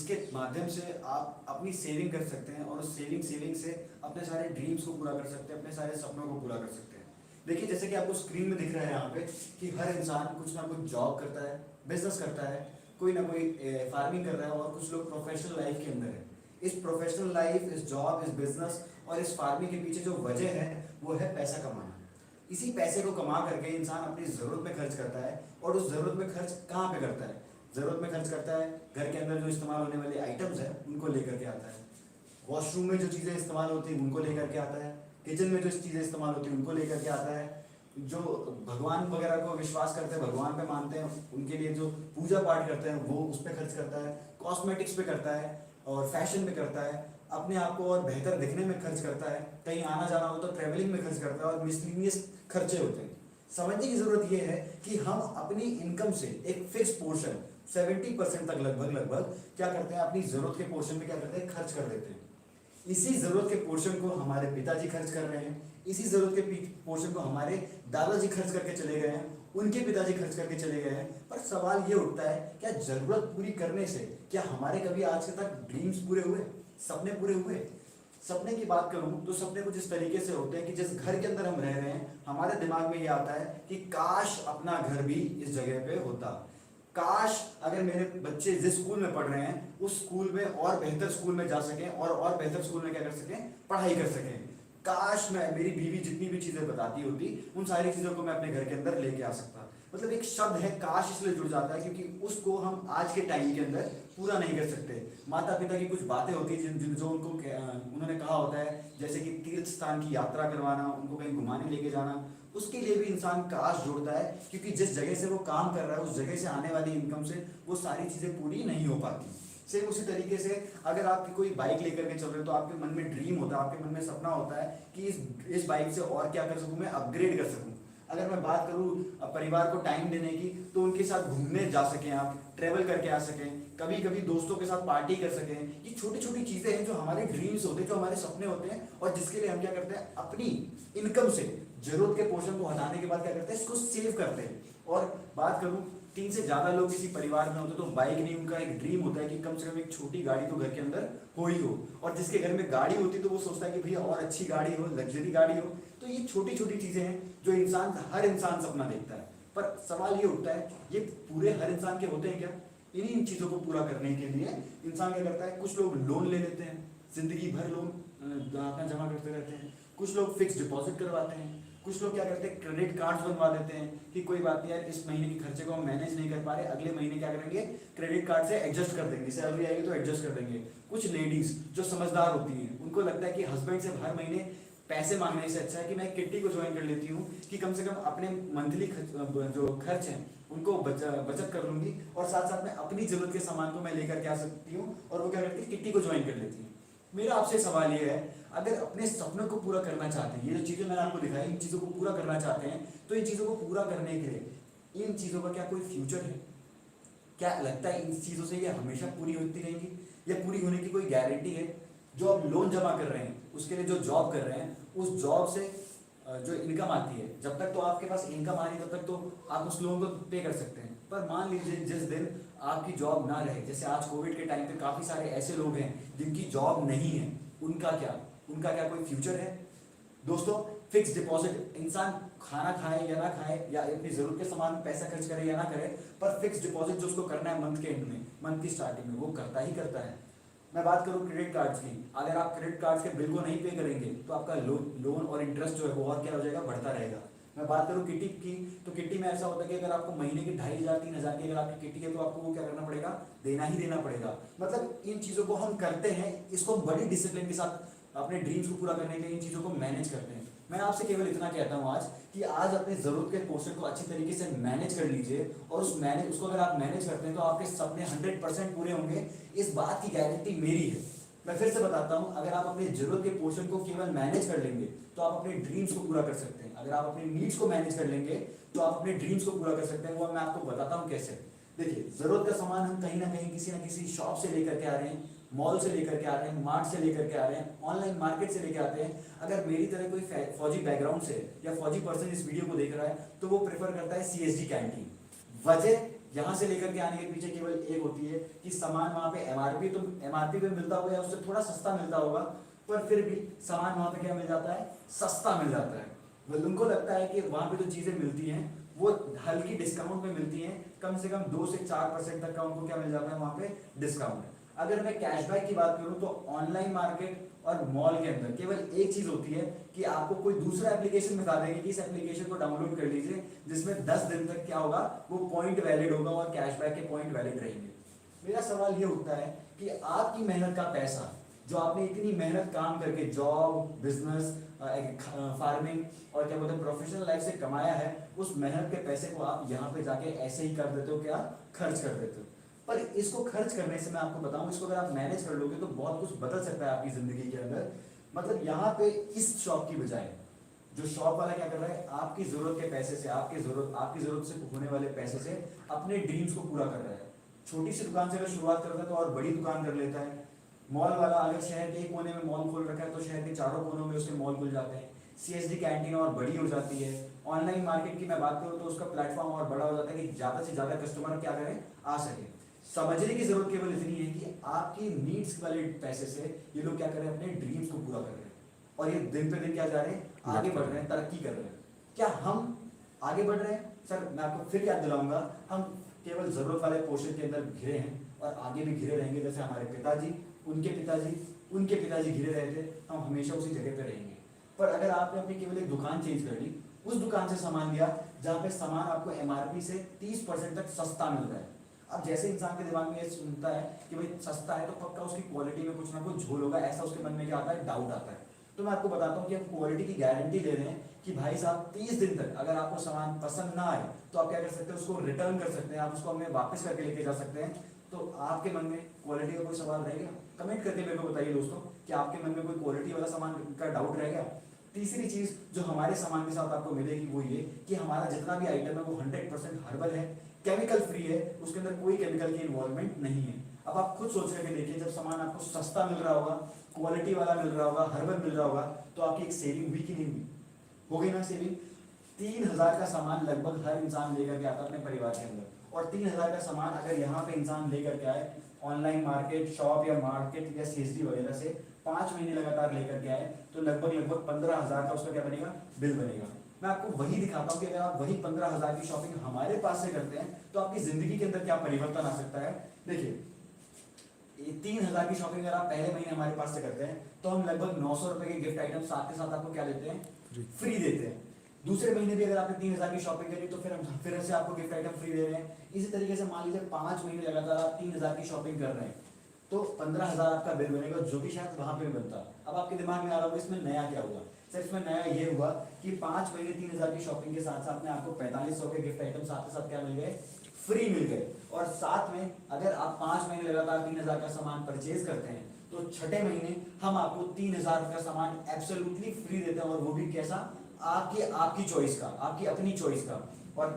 जिसके माध्यम से आप अपनी सेविंग कर सकते हैं और उस सेविंग से अपने सारे ड्रीम्स को पूरा कर सकते हैं, अपने सारे सपनों को पूरा कर सकते हैं। देखिए जैसे कि आपको स्क्रीन में दिख रहा है यहाँ पे कि हर इंसान कुछ ना कुछ जॉब करता है, बिजनेस करता है, कोई ना कोई फार्मिंग कर रहा है और कुछ लोग प्रोफेशनल लाइफ के अंदर है। इस प्रोफेशनल लाइफ, इस जॉब, इस बिजनेस और इस फार्मिंग के पीछे जो वजह है वो है पैसा कमाना। इसी पैसे को कमा करके इंसान अपनी ज़रूरत में खर्च करता है और उस ज़रूरत में खर्च कहाँ पे करता है? ज़रूरत में खर्च करता है घर के अंदर जो इस्तेमाल होने वाले आइटम्स हैं उनको लेकर के आता है, वॉशरूम में जो चीज़ें इस्तेमाल होती हैं उनको लेकर के आता है, किचन में जो चीज़ें इस्तेमाल होती हैं उनको लेकर के आता है, जो भगवान वगैरह को विश्वास करते हैं, भगवान पे मानते हैं, उनके लिए जो पूजा पाठ करते हैं वो उस पर खर्च करता है, कॉस्मेटिक्स पे करता है और फैशन पे करता है, अपने आप को और बेहतर दिखने में खर्च करता है, कहीं आना जाना हो तो ट्रैवलिंग में खर्च करता है और मिसलिनियस खर्चे होते हैं। समझने की जरूरत यह है कि हम अपनी इनकम से एक फिक्स पोर्शन 70% तक लगभग क्या करते हैं, अपनी जरूरत के पोर्शन में क्या करते हैं, खर्च कर देते हैं। इसी जरूरत के पोर्शन को हमारे पिताजी खर्च कर रहे हैं, इसी जरूरत के पोर्शन को हमारे दादाजी खर्च करके चले गए हैं, उनके पिताजी खर्च करके चले गए हैं। पर सवाल ये उठता है, क्या जरूरत पूरी करने से क्या हमारे कभी आज तक ड्रीम्स पूरे हुए, सपने पूरे हुए? सपने की बात करूं तो सपने कुछ इस तरीके से होते हैं कि जिस घर के अंदर हम रह रहे हैं हमारे दिमाग में ये आता है कि काश अपना घर भी इस जगह पे होता, काश अगर मेरे बच्चे जिस स्कूल में पढ़ रहे हैं उस स्कूल में और बेहतर स्कूल में जा सकें और बेहतर स्कूल में क्या कर सकें, पढ़ाई कर सकें, काश मैं मेरी बीवी जितनी भी चीजें बताती होती उन सारी चीजों को मैं अपने घर के अंदर लेके आ सकता। मतलब एक शब्द है काश इसलिए जुड़ जाता है क्योंकि उसको हम आज के टाइम के अंदर पूरा नहीं कर सकते। माता पिता की कुछ बातें होती हैं जो उनको उन्होंने कहा होता है, जैसे कि तीर्थ स्थान की यात्रा करवाना, उनको कहीं घुमाने लेके जाना, उसके लिए भी इंसान काश जोड़ता है क्योंकि जिस जगह से वो काम कर रहा है उस जगह से आने वाली इनकम से वो सारी चीजें पूरी नहीं हो पाती। सेम उसी तरीके से अगर आप कोई बाइक लेकर के चल रहे हो तो आपके मन में ड्रीम होता है, आपके मन में सपना होता है कि इस बाइक से और क्या कर सकूं, मैं अपग्रेड कर सकूं। अगर मैं बात करूं परिवार को टाइम देने की तो उनके साथ घूमने जा सकें, आप ट्रेवल करके आ सकें, कभी कभी दोस्तों के साथ पार्टी कर सकें। ये छोटी छोटी चीजें हैं जो हमारे ड्रीम्स होते हैं, जो हमारे सपने होते हैं और जिसके लिए हम क्या करते हैं, अपनी इनकम से जरूरत के पोर्शन को हटाने के बाद क्या करते हैं, इसको सेव करते हैं। और बात करूं 3 से ज्यादा लोग किसी परिवार में होते तो बाइक नहीं, उनका एक ड्रीम होता है कि कम से कम एक छोटी गाड़ी तो घर के अंदर हो ही हो, और जिसके घर में गाड़ी होती तो वो सोचता है कि भैया और अच्छी गाड़ी हो, लग्जरी गाड़ी हो। तो ये छोटी छोटी चीजें हैं जो हर इंसान सपना देखता है। पर सवाल ये उठता है, ये पूरे हर इंसान के होते हैं क्या? इन्हीं चीजों को पूरा करने के लिए इंसान क्या करता है, कुछ लोग लोन ले लेते हैं, जिंदगी भर लोन अपना जमा करते रहते हैं, कुछ लोग फिक्स डिपॉजिट करवाते हैं, कुछ लोग क्या करते हैं, क्रेडिट कार्ड्स बनवा देते हैं कि कोई बात नहीं यार, इस महीने के खर्चे को हम मैनेज नहीं कर पा रहे, अगले महीने क्या करेंगे, क्रेडिट कार्ड से एडजस्ट कर देंगे, सैलरी आएगी तो एडजस्ट कर देंगे। कुछ लेडीज जो समझदार होती हैं उनको लगता है कि हस्बैंड से हर महीने पैसे मांगने से अच्छा है कि मैं किट्टी को ज्वाइन कर लेती हूँ कि कम से कम अपने मंथली जो खर्च हैं उनको बचत कर लूंगी और साथ साथ में अपनी जरूरत के सामान को मैं लेकर के आ सकती हूँ, और वो क्या करती है, किट्टी को ज्वाइन कर लेती है। मेरा आपसे सवाल ये है, अगर अपने सपनों को पूरा करना चाहते हैं, ये जो चीजें मैंने आपको दिखाई इन चीजों को पूरा करना चाहते हैं, तो इन चीजों को पूरा करने के लिए इन चीजों का क्या कोई फ्यूचर है? क्या लगता है इन चीजों से ये हमेशा पूरी होती रहेंगी या पूरी होने की कोई गारंटी है? जो आप लोन जमा कर रहे हैं उसके लिए जो जॉब कर रहे हैं, उस जॉब से जो इनकम आती है, जब तक तो आपके पास इनकम आ रही है तब तक तो आप उस लोन को पे कर सकते हैं। पर मान लीजिए जिस दिन आपकी जॉब ना रहे, जैसे आज कोविड के टाइम पे काफी सारे ऐसे लोग हैं जिनकी जॉब नहीं है, उनका क्या कोई फ्यूचर है? दोस्तों, फिक्स डिपॉजिट, इंसान खाना खाए या ना खाए या अपनी जरूरत के सामान पैसा खर्च करे या ना करे, पर फिक्स डिपॉजिट जो उसको करना है मंथ के एंड में, मंथ की स्टार्टिंग में, वो करता ही करता है। मैं बात करूं क्रेडिट कार्ड्स की, अगर आप क्रेडिट कार्ड्स के बिल को नहीं पे करेंगे तो आपका लोन और इंटरेस्ट जो है वो और क्या हो जाएगा, बढ़ता रहेगा। मैं बात करूं किट्टी की, तो किट्टी में ऐसा होता है कि अगर आपको महीने की 2500-3000 की अगर आपकी किट्टी है तो आपको वो क्या करना पड़ेगा, देना ही देना पड़ेगा। मतलब इन चीजों को हम करते हैं, इसको बड़ी डिसिप्लिन के साथ अपने ड्रीम्स को पूरा करने के लिए इन चीजों को मैनेज करते हैं। मैं आपसे केवल इतना कहता हूं आज कि आज अपने जरूरत के पोर्शन को अच्छी तरीके से मैनेज कर लीजिए, और उसको अगर आप मैनेज करते हैं तो आपके सपने 100% पूरे होंगे। इस बात की गारंटी मेरी है। मैं फिर से बताता हूं, अगर आप अपने जरूरत के पोर्शन को केवल मैनेज कर लेंगे तो आप अपने ड्रीम्स को पूरा कर सकते हैं। अगर आप अपनी नीड्स को मैनेज कर लेंगे तो आप अपने ड्रीम्स को पूरा कर सकते हैं। वो मैं आपको बताता हूं कैसे। देखिए, जरूरत का सामान हम कहीं ना कहीं किसी ना किसी शॉप से लेकर के आ रहे हैं, मॉल से लेकर के आ रहे हैं, मार्ट से लेकर के आ रहे हैं, ऑनलाइन मार्केट से लेकर आते हैं। अगर मेरी तरह कोई फौजी बैकग्राउंड से या फौजी पर्सन इस वीडियो को देख रहा है तो वो प्रेफर करता है CSD कैंटीन। वजह यहाँ से लेकर के आने के पीछे केवल एक होती है कि सामान वहाँ पे एमआरपी तो एमआरपी पे मिलता होगा या उससे थोड़ा सस्ता मिलता होगा, पर फिर भी सामान वहाँ पे क्या मिल जाता है, सस्ता मिल जाता है। मतलब उनको लगता है कि वहाँ पे जो चीजें मिलती हैं वो हल्की डिस्काउंट में मिलती हैं, कम से कम 2 से 4% तक का उनको क्या मिल जाता है वहाँ पे डिस्काउंट। अगर मैं कैशबैक की बात करूँ तो ऑनलाइन मार्केट और मॉल के अंदर केवल एक चीज होती है कि आपको कोई दूसरा एप्लीकेशन बता देंगे कि इस एप्लीकेशन को डाउनलोड कर लीजिए, जिसमें 10 दिन तक क्या होगा, वो पॉइंट वैलिड होगा और कैशबैक के पॉइंट वैलिड रहेंगे। मेरा सवाल ये उठता है कि आपकी मेहनत का पैसा, जो आपने इतनी मेहनत काम करके जॉब, बिजनेस, फार्मिंग और क्या बोलते हैं प्रोफेशनल लाइफ से कमाया है, उस मेहनत के पैसे को आप यहाँ पे जाके ऐसे ही कर देते हो, क्या खर्च कर देते हो। पर इसको खर्च करने से मैं आपको बताऊं, इसको अगर आप मैनेज कर लोगे तो बहुत कुछ बदल सकता है आपकी जिंदगी के अंदर। मतलब यहाँ पे इस शॉप की बजाय जो शॉप वाला क्या कर रहा है, आपकी जरूरत के पैसे से, आपकी जरूरत से होने वाले पैसे से अपने ड्रीम्स को पूरा कर रहा है। छोटी सी दुकान से अगर शुरुआत करता है तो और बड़ी दुकान कर लेता है। मॉल वाला अगर शहर के एक कोने में मॉल खोल रखा है तो शहर के चारों कोनों में उसके मॉल खुल जाते हैं। सीएसडी कैंटीन और बड़ी हो जाती है। ऑनलाइन मार्केट की मैं बात करूँ तो उसका प्लेटफॉर्म और बड़ा हो जाता है कि ज्यादा से ज्यादा कस्टमर क्या करें, आ सके। समझने की जरूरत केवल इतनी है कि आपकी नीड्स वाले पैसे से ये लोग क्या कर रहे हैं, अपने ड्रीम्स को पूरा कर रहे हैं और ये दिन पे दिन क्या जा रहे हैं, आगे बढ़ रहे हैं, तरक्की कर रहे हैं। क्या हम आगे बढ़ रहे हैं? सर मैं आपको फिर याद दिलाऊंगा, हम केवल जरूरत वाले पोर्शन के अंदर घिरे हैं और आगे भी घिरे रहेंगे। जैसे हमारे पिताजी, उनके पिताजी घिरे रहे थे, हम हमेशा उसी जगह पे रहेंगे। पर अगर आपने अपनी केवल एक दुकान चेंज कर ली, उस दुकान से सामान लिया जहाँ पे सामान आपको एमआरपी से 30% तक सस्ता मिल रहा है। अब जैसे इंसान के दिमाग में ये सुनता है कि भाई सस्ता है तो पक्का उसकी क्वालिटी में कुछ ना कुछ झोल होगा, ऐसा उसके मन में क्या आता है, डाउट आता है। तो मैं आपको बताता हूँ कि हम क्वालिटी की गारंटी दे रहे हैं कि भाई साहब 30 दिन तक अगर आपको सामान पसंद ना आए तो आप क्या कर सकते हैं, उसको रिटर्न कर सकते हैं, आप उसको हमें वापस करके लेके जा सकते हैं। तो आपके मन में क्वालिटी का कोई सवाल रहेगा? कमेंट करके मेरे को बताइए दोस्तों कि आपके मन में कोई क्वालिटी वाला सामान का डाउट रहेगा। तीसरी चीज जो हमारे सामान के साथ आपको मिलेगी वो ये कि हमारा जितना भी आइटम है वो 100% हर्बल है, केमिकल फ्री है, उसके अंदर कोई केमिकल की इन्वॉल्वमेंट नहीं है। अब आप खुद सोच करके देखिए, जब सामान आपको सस्ता मिल रहा होगा, क्वालिटी वाला मिल रहा होगा, हर्बल मिल रहा होगा, तो आपकी एक सेविंग हुई कि नहीं हुई? हो गई ना सेविंग। 3000 का सामान लगभग हर इंसान लेकर के आता है अपने परिवार के अंदर, और 3000 का सामान अगर यहाँ पे इंसान लेकर के आए ऑनलाइन मार्केट, शॉप या मार्केट या सीएसडी वगैरह से 5 महीने लगातार लेकर के आए तो लगभग 15,000 का उसका क्या बनेगा, बिल बनेगा। मैं आपको वही दिखाता हूँ कि अगर आप वही 15,000 की शॉपिंग हमारे पास से करते हैं तो आपकी जिंदगी के अंदर क्या परिवर्तन आ सकता है। देखिए 3,000 की शॉपिंग अगर आप पहले महीने हमारे पास से करते हैं तो हम लगभग 900 रुपए के गिफ्ट आइटम साथ के साथ आपको क्या देते हैं, फ्री देते हैं। दूसरे महीने भी अगर आपने 3,000 की शॉपिंग करी तो फिर हम फिर से आपको गिफ्ट आइटम फ्री दे रहे हैं। इसी तरीके से मान लीजिए 5 महीने लगातार आप 3,000 की शॉपिंग कर रहे हैं तो 15,000 आपका बिल बनेगा, जो कि शायद वहां पे भी बनता। अब आपके दिमाग में आ रहा होगा इसमें नया क्या हुआ। सर इसमें नया ये हुआ कि 5 महीने 3,000 की शॉपिंग के साथ साथ में आपको 4500 के गिफ्ट आइटम साथ के साथ क्या मिल गए, फ्री मिल गए। और साथ में अगर आप 5 महीने लगातार 3,000 का सामान परचेज करते हैं तो छठे महीने हम आपको 3,000 का सामान एब्सोल्युटली फ्री देते हैं, और वो भी कैसा, आपकी चॉइस का, आपकी अपनी चॉइस का। और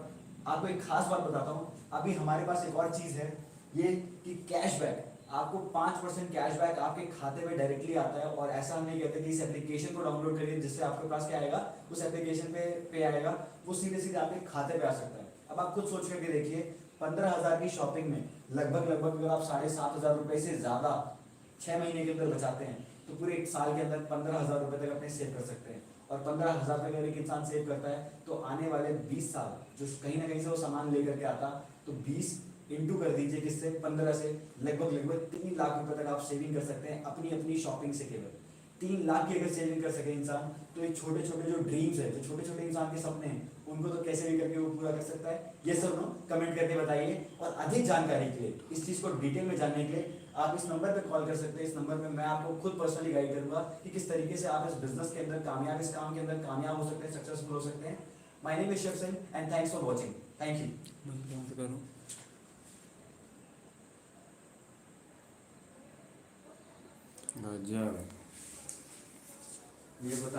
आपको एक खास बात बताता हूँ, अभी हमारे पास एक और चीज है ये कि कैशबैक, आपको 5% कैशबैक आपके खाते में डायरेक्टली आता है। और ऐसा हम नहीं कहते कि इस एप्लीकेशन को डाउनलोड करिए जिससे आपके पास क्या आएगा, उस एप्लीकेशन पे आएगा, वो सीधे सीधे आपके खाते पे आ सकता है। अब आप खुद सोच करके देखिए 15,000 की शॉपिंग में लगभग अगर आप 7,500 रुपए से ज्यादा 6 महीने के अंदर बचाते हैं तो पूरे एक साल के अंदर 15,000 रुपए तक अपने सेव कर सकते हैं। और 15,000 तक अगर एक इंसान सेव करता है तो आने वाले 20 साल जो कहीं ना कहीं से वो सामान लेकर के आता, तो 20 इंटू कर दीजिए किससे, 15 से, लगभग 3 लाख रुपए तक आप सेविंग कर सकते हैं अपनी शॉपिंग से। केवल 3 लाख की अगर सेविंग कर सके इंसान तो ये छोटे छोटे जो ड्रीम्स है, जो छोटे छोटे इंसान के सपने हैं, उनको तो कैसे भी करके वो पूरा कर सकता है। ये सब लोग कमेंट करके बताइए। और अधिक जानकारी के लिए, इस चीज को डिटेल में जानने के लिए आप इस नंबर पे कॉल कर सकते हैं। इस नंबर पे मैं आपको खुद पर्सनली गाइड करूंगा कि किस तरीके से आप इस बिजनेस के अंदर कामयाब, इस काम के अंदर कामयाब हो सकते हैं, सक्सेसफुल हो सकते हैं। My name is Shiv Singh and thanks for watching. Thank you. गजब। ये बता